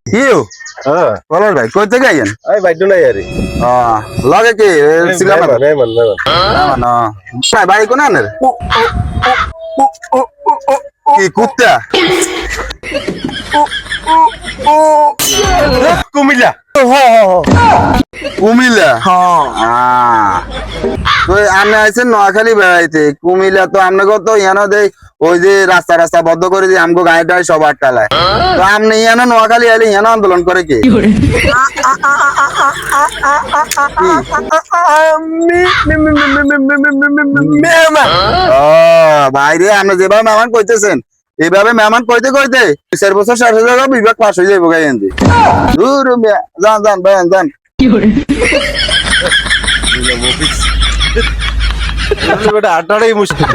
you হ্যাঁ বলো ভাই কই থেকে আইয়েন আমি বাইডু নাই আরে লগে কি ছিলাম মেহমান ভাই বাড়ি কোন আনের কি কুত্তা কুমিল্লা কুমিল্লা তো আপনি আইছেন নোয়াখালী বেড়াইতে কুমিল্লা তো আপনাকে তো ইয়ানো দেয় ওই যে রাস্তা রাস্তা বদ্ধ করে দিয়ে আমগো গাড়ি টাড়ি সব আটকালায় তো আপনি ইয়ানো নোয়াখালী আইলে ইয়ানো আন্দোলন করে কি ও ভাই রে আপনি যেভাবে মেহমান কইতেছেন এইভাবে মেহমান কইতে কইতে 4 বছর 60 বিভাগ পাস হয়ে যাবো গাইন্দি দূর যান যান ভাই যান বেটা আটাটাই মুশকিল